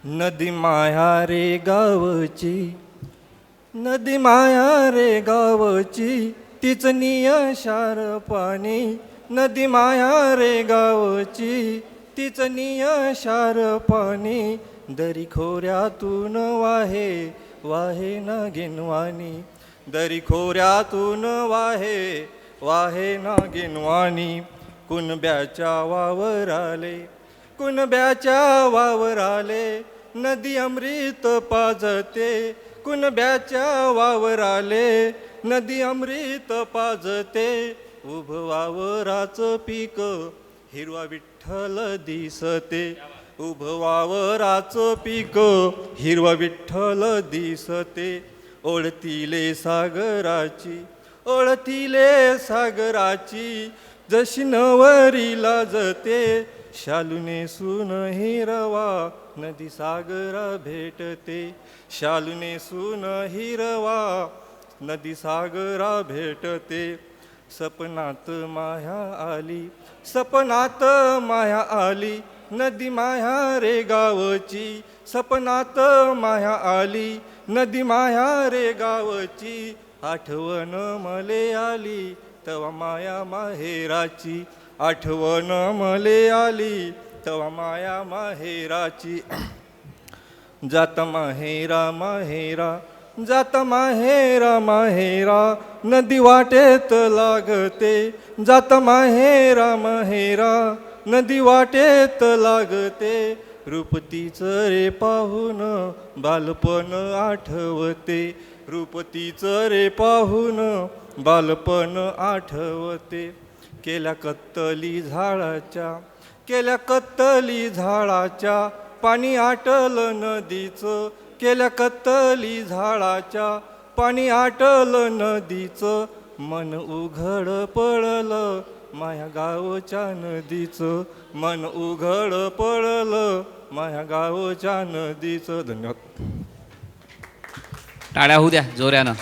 नदी माया रे गावची, नदी माया रे गावची, तीच नियशार पाणी. नदी माया रे गावची, तीच नियशार पाणी. दरी खोऱ्यातून वाहे वाहे नागिनवाणी. दरी खोऱ्यातून वाहे वाहे नागिनवाणी. कुणब्याच्या वावराले, कुणब्याच्या वावराले, नदी अमृत पाजते. कुणब्याच्या वावराले, नदी अमृत पाजते. उभ वावराचं पीक हिरवा विठ्ठल दिसते. उभ वावराचं पीक हिरवा विठ्ठल दिसते. ओळतीले सागराची, ओळतीले सागराची, जशी नवरी लाजते. शालूने सून हिरवा, नदी सागरा भेटते. शालूने सून हिरवा, नदी सागरा भेटते. सपनात माया आली, सपनात माया आली, नदी माया रे गावची. सपनात माया आली, नदी माया रे गावची. आठवण मले आली, तवा माया माहेराची. आठवण मले आली, तवा माया माहेराची. जात माहेरा माहेरा, जात माहेरा माहेरा, नदी वाटेत लागते. जात माहेरा माहेरा, नदी वाटेत लागते. रूपतीचं रे पाहून बालपण आठवते. रूपतीचं रे पाहून बालपण आठवते. केल्या कत्तली झाडाच्या, केल्या कत्तली झाडाच्या, पाणी आटलं नदीचं. केल्या कत्तली झाडाच्या, पाणी आटलं नदीचं. मन उघड पडलं माया गावच्या नदीचं. मन उघड पडलं माया गावच्या नदीचं. धन्यवाद. टाळ्या होऊ द्या जोऱ्यानं.